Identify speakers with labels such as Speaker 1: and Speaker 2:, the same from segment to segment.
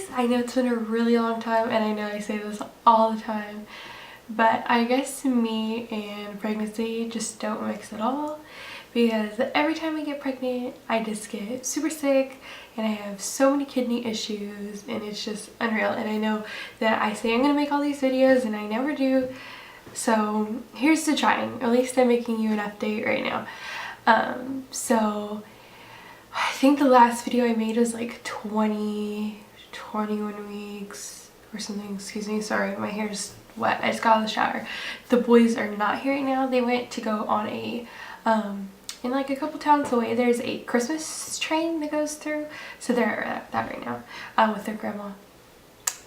Speaker 1: guys, I know it's been a really long time and I know I say this all the time, but I guess me and pregnancy just don't mix at all, because every time I get pregnant I just get super sick and I have so many kidney issues and it's just unreal. And I know that I say I'm gonna make all these videos and I never do, so here's to trying. Or at least I'm making you an update right now. So I think the last video I made was like 21 weeks or something. Excuse me, sorry, my hair's wet. I just got out of the shower. The boys are not here right now. They went to go on a in like a couple towns away there's a Christmas train that goes through, so they're at that right now with their grandma.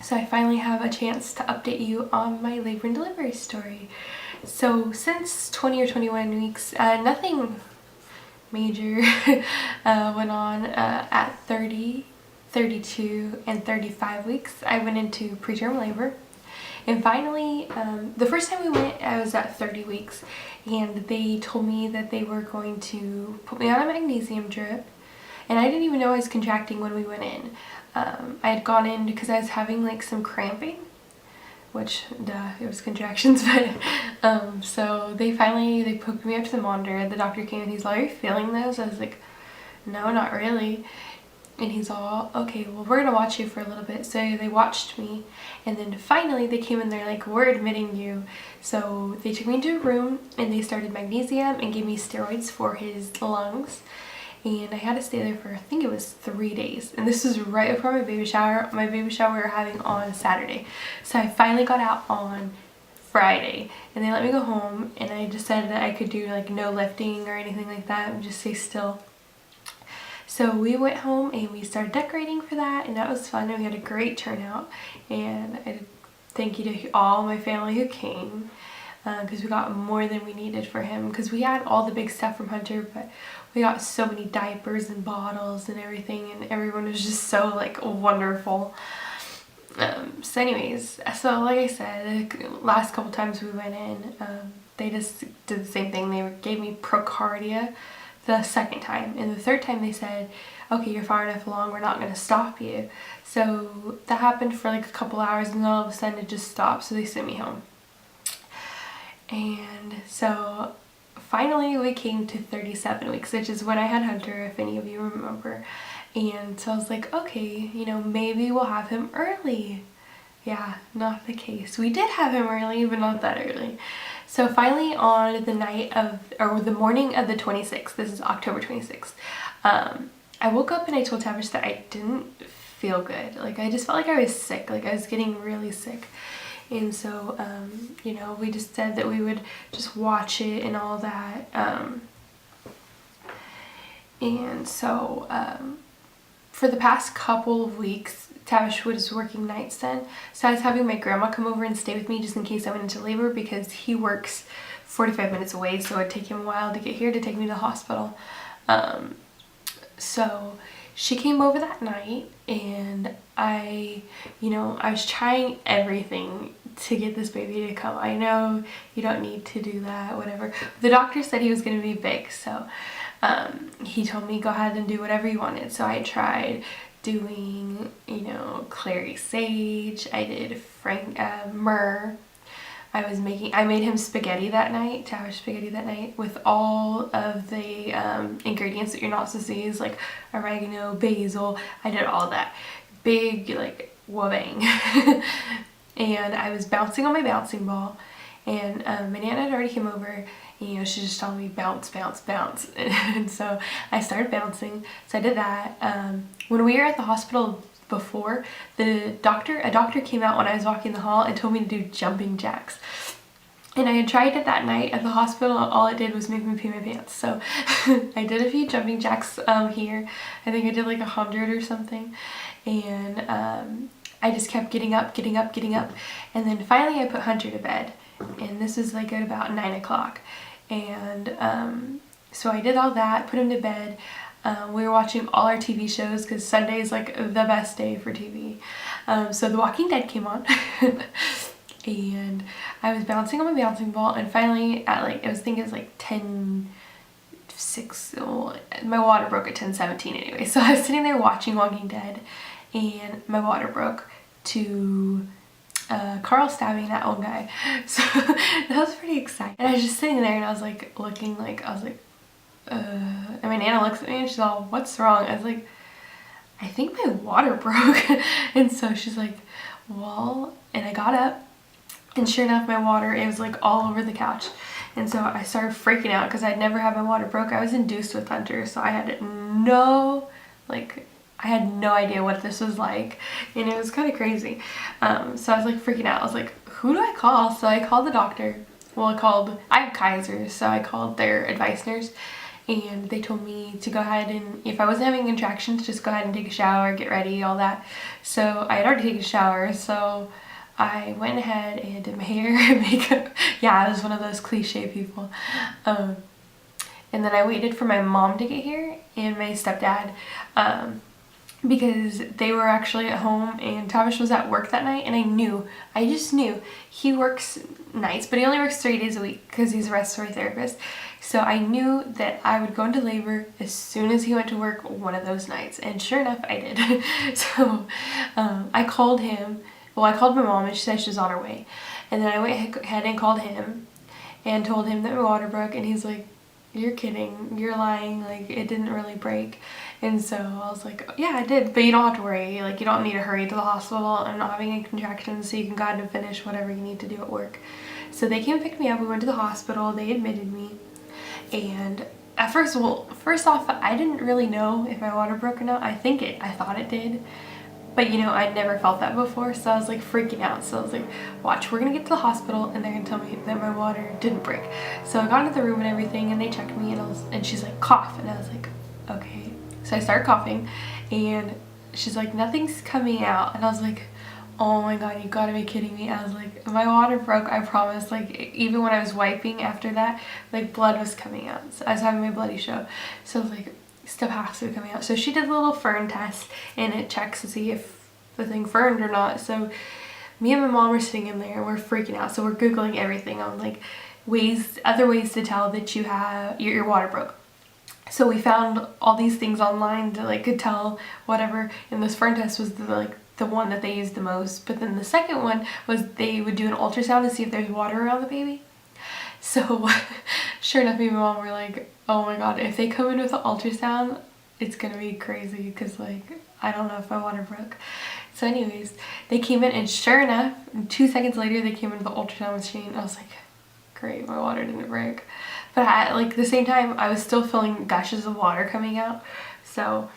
Speaker 1: So I finally have a chance to update you on my labor and delivery story. So since 20 or 21 weeks, nothing major went on. At 30, 32, and 35 weeks, I went into preterm labor. And finally, the first time we went, I was at 30 weeks, and they told me that they were going to put me on a magnesium drip. And I didn't even know I was contracting when we went in. I had gone in because I was having like some cramping, which, duh, it was contractions, but, so they poked me up to the monitor. The doctor came and he's like, "Are you feeling those?" I was like, "No, not really." And he's all, "Okay, well, we're gonna watch you for a little bit." So they watched me, and then finally they came in, they're like, "We're admitting you." So they took me into a room and they started magnesium and gave me steroids for his lungs. And I had to stay there for, I think it was 3 days. And this was right before my baby shower. My baby shower we were having on Saturday. So I finally got out on Friday and they let me go home, and I decided that I could do like no lifting or anything like that and just stay still. So we went home and we started decorating for that, and that was fun, and we had a great turnout. And I thank you to all my family who came, because we got more than we needed for him, because we had all the big stuff from Hunter, but we got so many diapers and bottles and everything, and everyone was just so like wonderful. So anyways, so like I said, the last couple times we went in, they just did the same thing. They gave me Procardia the second time, and the third time they said, "Okay, you're far enough along, we're not going to stop you." So that happened for like a couple hours, and then all of a sudden it just stopped, so they sent me home. And so finally we came to 37 weeks, which is when I had Hunter, if any of you remember. And so I was like, okay, you know, maybe we'll have him early. Yeah, not the case. We did have him early, but not that early. So finally on the night of, or the morning of the 26th, this is October 26th, I woke up and I told Tavish that I didn't feel good. Like, I just felt like I was sick, like I was getting really sick. And so, you know, we just said that we would just watch it and all that. And so, for the past couple of weeks, Tavish was working nights then. So I was having my grandma come over and stay with me just in case I went into labor, because he works 45 minutes away. So it'd take him a while to get here to take me to the hospital. So she came over that night, and I was trying everything to get this baby to come. I know you don't need to do that, whatever. The doctor said he was going to be big, so he told me go ahead and do whatever you wanted. So I tried doing, you know, clary sage. I did myrrh. I made him spaghetti that night, Tavish spaghetti that night, with all of the ingredients that you're not supposed to use, like oregano, basil. I did all that. Big, like, whoa-bang. And I was bouncing on my bouncing ball, and my Nana had already came over, and, you know, she just told me bounce, bounce, bounce. And so I started bouncing, so I did that. When we were at the hospital before, a doctor came out when I was walking the hall and told me to do jumping jacks. And I had tried it that night at the hospital, and all it did was make me pee my pants. So I did a few jumping jacks here. I think I did like 100 or something. And I just kept getting up. And then finally I put Hunter to bed. And this was like at about 9 o'clock. And so I did all that, put him to bed. We were watching all our TV shows, because Sunday is like the best day for TV. So The Walking Dead came on. And I was bouncing on my bouncing ball, and finally at like, I think it was like 10:06, well, my water broke at 10:17 anyway. So I was sitting there watching Walking Dead, and my water broke to Carl stabbing that old guy. So that was pretty exciting. And I was just sitting there and I was like looking like, I was like, and my Nana looks at me and she's all, what's wrong? I was like, I think my water broke. And so she's like, well, and I got up and sure enough my water, it was like all over the couch. And so I started freaking out because I'd never had my water broke. I was induced with Hunter, so I had no idea what this was like, and it was kind of crazy. So I was like freaking out. I was like, who do I call? So I called the doctor. Well, I have Kaiser's, so I called their advice nurse, and they told me to go ahead and, if I wasn't having contractions, just go ahead and take a shower, get ready, all that. So I had already taken a shower, so I went ahead and did my hair and makeup. Yeah, I was one of those cliche people. And then I waited for my mom to get here and my stepdad, because they were actually at home and Tavish was at work that night, and I just knew he works nights, but he only works 3 days a week because he's a respiratory therapist. So I knew that I would go into labor as soon as he went to work one of those nights, and sure enough I did. So I called him. Well, I called my mom and she said she was on her way, and then I went ahead and called him and told him that my water broke, and he's like, you're kidding, you're lying, like it didn't really break. And so I was like, yeah, I did, but you don't have to worry, like you don't need to hurry to the hospital. I'm not having any contractions, so you can go ahead and finish whatever you need to do at work. So they came and picked me up, we went to the hospital, they admitted me, and at first, well, first off, I didn't really know if my water broke or not. I thought it did, but you know, I'd never felt that before, so I was like freaking out. So I was like, watch, we're gonna get to the hospital and they're gonna tell me that my water didn't break. So I got into the room and everything, and they checked me, and she's like, cough, and I was like, okay. So I started coughing and she's like, nothing's coming out, and I was like, oh my god, you gotta be kidding me. I was like, my water broke, I promise. Like even when I was wiping after that, like blood was coming out. So I was having my bloody show, so I was like, stuff has to be coming out. So she did a little fern test and it checks to see if the thing ferned or not. So me and my mom were sitting in there and we're freaking out, so we're googling everything on like other ways to tell that you have your water broke. So we found all these things online to like could tell whatever, and this fern test was the one that they used the most. But then the second one was they would do an ultrasound to see if there's water around the baby. So sure enough, me and my mom were like, oh my god, if they come in with an ultrasound, it's gonna be crazy, because like I don't know if my water broke. So anyways, they came in, and sure enough, 2 seconds later they came into the ultrasound machine. I was like, great, my water didn't break. But at the same time, I was still feeling gushes of water coming out. So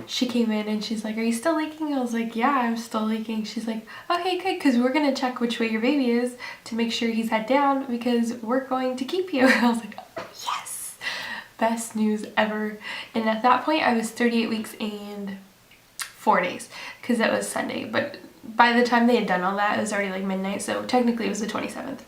Speaker 1: she came in and she's like, are you still leaking? I was like, yeah, I'm still leaking. She's like, okay, good, because we're gonna check which way your baby is to make sure he's head down, because we're going to keep you. I was like, yes, best news ever. And at that point I was 38 weeks and 4 days, because that was Sunday. But by the time they had done all that, it was already like midnight, so technically it was the 27th.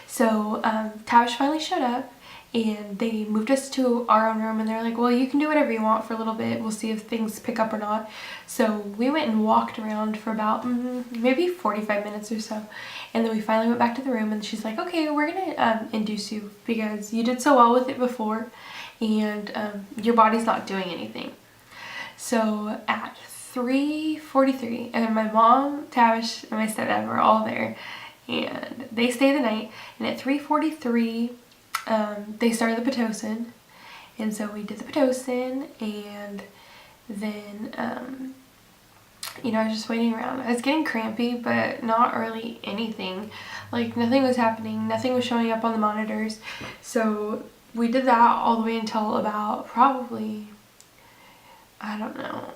Speaker 1: So Tavish finally showed up, and they moved us to our own room, and they're like, well, you can do whatever you want for a little bit, we'll see if things pick up or not. So we went and walked around for about maybe 45 minutes or so, and then we finally went back to the room, and she's like, okay, we're gonna induce you because you did so well with it before, and your body's not doing anything. So at 3:43, and my mom, Tavish, and my stepdad were all there, and they stayed the night, and at 3:43 they started the Pitocin, and so we did the Pitocin, and then you know, I was just waiting around. I was getting crampy, but not really anything, like nothing was happening, nothing was showing up on the monitors. So we did that all the way until about probably, I don't know,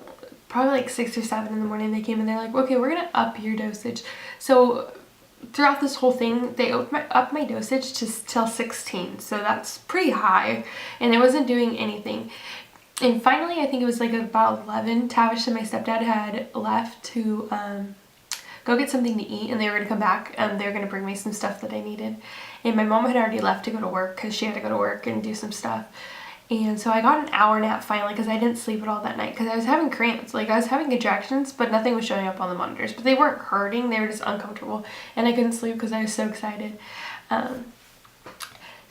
Speaker 1: probably like 6 or 7 in the morning. They came and they're like, okay, we're gonna up your dosage. So throughout this whole thing, they upped my dosage to till 16, so that's pretty high, and it wasn't doing anything. And finally, I think it was like about 11, Tavish and my stepdad had left to go get something to eat, and they were gonna come back, and they were gonna bring me some stuff that I needed. And my mom had already left to go to work because she had to go to work and do some stuff. And so I got an hour nap finally, because I didn't sleep at all that night because I was having cramps. Like I was having contractions, but nothing was showing up on the monitors. But they weren't hurting, they were just uncomfortable. And I couldn't sleep because I was so excited.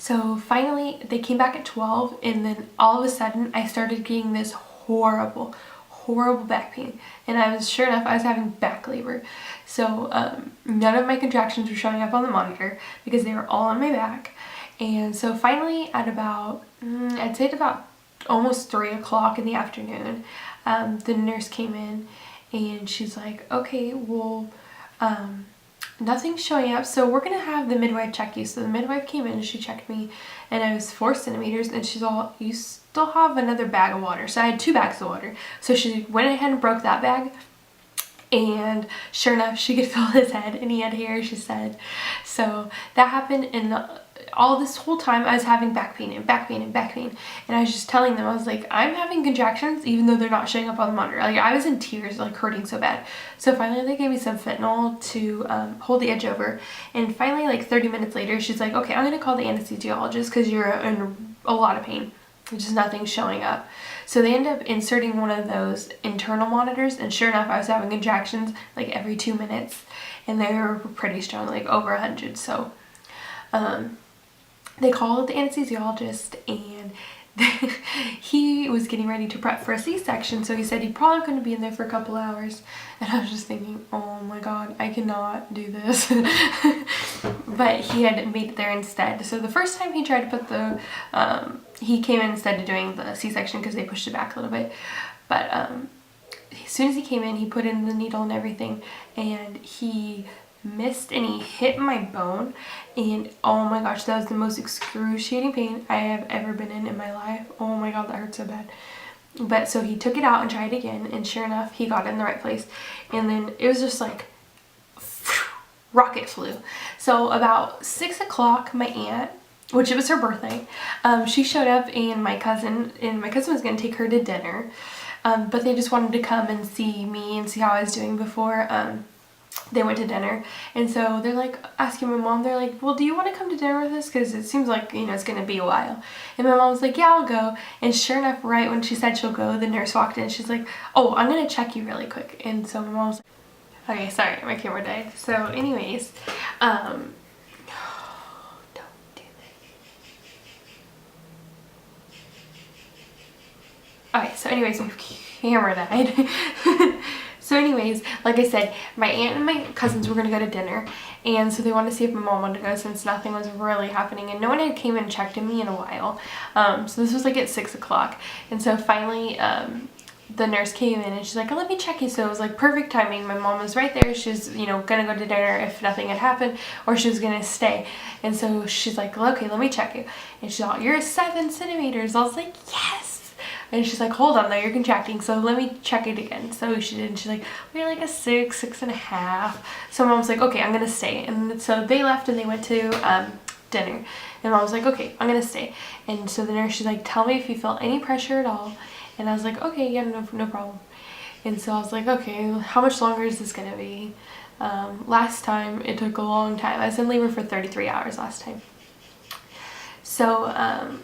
Speaker 1: So finally they came back at 12, and then all of a sudden I started getting this horrible horrible back pain, and sure enough, I was having back labor. So none of my contractions were showing up on the monitor because they were all on my back. And so finally at about, I'd say at about almost 3 o'clock in the afternoon, the nurse came in and she's like, okay, well, nothing's showing up, so we're gonna have the midwife check you. So the midwife came in and she checked me, and I was 4 centimeters, and she's all, you still have another bag of water. So I had 2 bags of water. So she went ahead and broke that bag, and sure enough, she could feel his head, and he had hair, she said. So that happened, and all this whole time I was having back pain and back pain and back pain, and I was just telling them, I was like, I'm having contractions even though they're not showing up on the monitor. Like, I was in tears, like hurting so bad. So finally they gave me some fentanyl to hold the edge over, and finally like 30 minutes later she's like, okay, I'm gonna call the anesthesiologist because you're in a lot of pain, just nothing's showing up. So they end up inserting one of those internal monitors, and sure enough I was having contractions like every 2 minutes, and they were pretty strong, like over 100. So they called the anesthesiologist, and he was getting ready to prep for a C-section, so he said he probably couldn't be in there for a couple hours. And I was just thinking, oh my god, I cannot do this. But he had made it there instead. So the first time he tried to put the he came in instead of doing the C-section because they pushed it back a little bit. But as soon as he came in, he put in the needle and everything, and he missed and he hit my bone, and oh my gosh, that was the most excruciating pain I have ever been in my life. Oh my god, that hurt so bad. But so he took it out and tried again, and sure enough he got it in the right place, and then it was just like rocket flew. So about 6 o'clock, my aunt, which it was her birthday, she showed up, and my cousin was going to take her to dinner, but they just wanted to come and see me and see how I was doing before they went to dinner. And so they're like asking my mom, they're like, well, do you want to come to dinner with us, because it seems like, you know, it's going to be a while. And my mom was like, yeah, I'll go. And sure enough, right when she said she'll go, the nurse walked in. She's like, oh, I'm going to check you really quick. And so my mom's like, okay, sorry, my camera died. So anyways, don't do that. Okay, so anyways, my camera died. So anyways, like I said, my aunt and my cousins were going to go to dinner, and so they wanted to see if my mom wanted to go, since nothing was really happening and no one had came and checked on me in a while. So this was like at 6 o'clock, and so finally the nurse came in and she's like, oh, let me check you. So it was like perfect timing. My mom was right there. She's, you know, gonna go to dinner if nothing had happened, or she was gonna stay. And so she's like, well, okay, let me check you. And she's like, you're 7 centimeters. I was like, yes. And she's like, hold on though, you're contracting, so let me check it again. So she did, and she's like, we're like a 6.5. So mom's like, okay, I'm gonna stay. And so they left and they went to dinner. And mom was like, okay, I'm gonna stay. And so the nurse, she's like, tell me if you feel any pressure at all. And I was like, okay, yeah, no problem. And so I was like, okay, how much longer is this gonna be? Last time it took a long time. I was in labor for 33 hours last time. So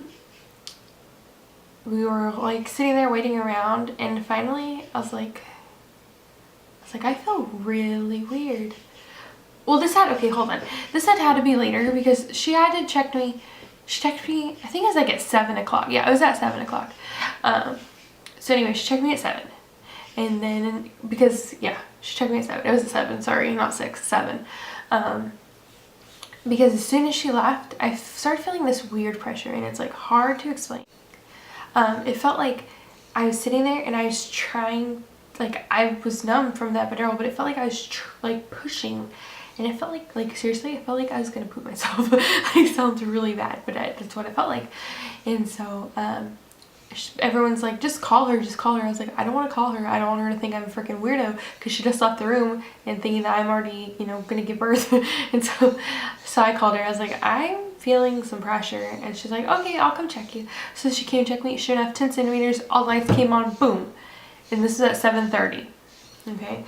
Speaker 1: we were like sitting there waiting around, and finally I was like, I feel really weird. Well, okay, hold on. This had to be later, because she had to check me. She checked me, I think it was like at 7 o'clock. Yeah, it was at 7 o'clock. So anyway, she checked me at 7. And then, because, yeah, she checked me at 7. It was at 7, sorry, not 6, 7. Because as soon as she left, I started feeling this weird pressure, and it's like hard to explain. It felt like I was sitting there and I was trying, like I was numb from the epidural, but it felt like I was like pushing, and it felt like seriously, it felt like I was gonna poop myself. It sounds really bad, but that's what it felt like. And so everyone's like, just call her. I was like, I don't want to call her. I don't want her to think I'm a freaking weirdo, because she just left the room and thinking that I'm already, you know, gonna give birth. And so I called her. I was like, I'm feeling some pressure, and she's like, okay, I'll come check you. So she came and checked me. Sure enough, 10 centimeters, all the lights came on, boom. And this is at 7:30. Okay,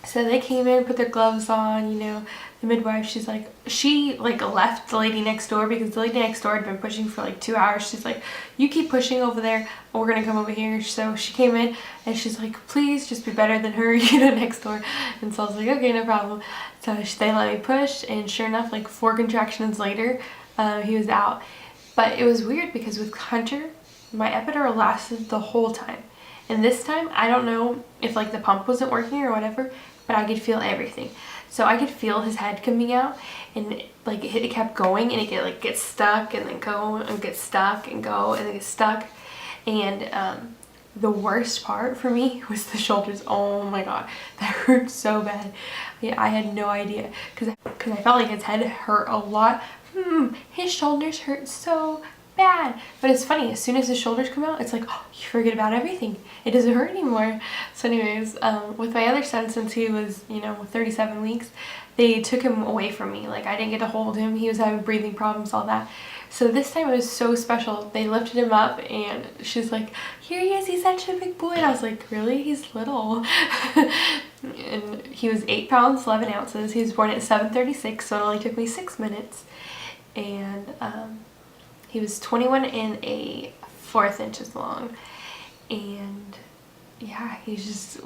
Speaker 1: so they came in, put their gloves on, you know. The midwife, she left the lady next door, because the lady next door had been pushing for like 2 hours. She's like, you keep pushing over there, we're gonna come over here. So she came in and she's like, please just be better than her, you know, next door. And so I was like, okay, no problem. So they let me push, and sure enough, like 4 contractions later, he was out. But it was weird, because with Hunter, my epidural lasted the whole time. And this time, I don't know if like the pump wasn't working or whatever, but I could feel everything. So I could feel his head coming out, and like it kept going, and it could like get stuck and then go and get stuck and go and then get stuck. And the worst part for me was the shoulders. Oh my god, that hurt so bad. Yeah, I had no idea because I felt like his head hurt a lot. His shoulders hurt so bad. But it's funny, as soon as his shoulders come out, it's like, oh, you forget about everything. It doesn't hurt anymore. So anyways, with my other son, since he was, you know, 37 weeks, they took him away from me. Like, I didn't get to hold him. He was having breathing problems, all that. So this time it was so special. They lifted him up and she's like, here he is, he's such a big boy. And I was like, really? He's little. And he was 8 pounds, 11 ounces. He was born at 7:36, so it only took me 6 minutes. And he was 21 1/4 inches long. And yeah, he's just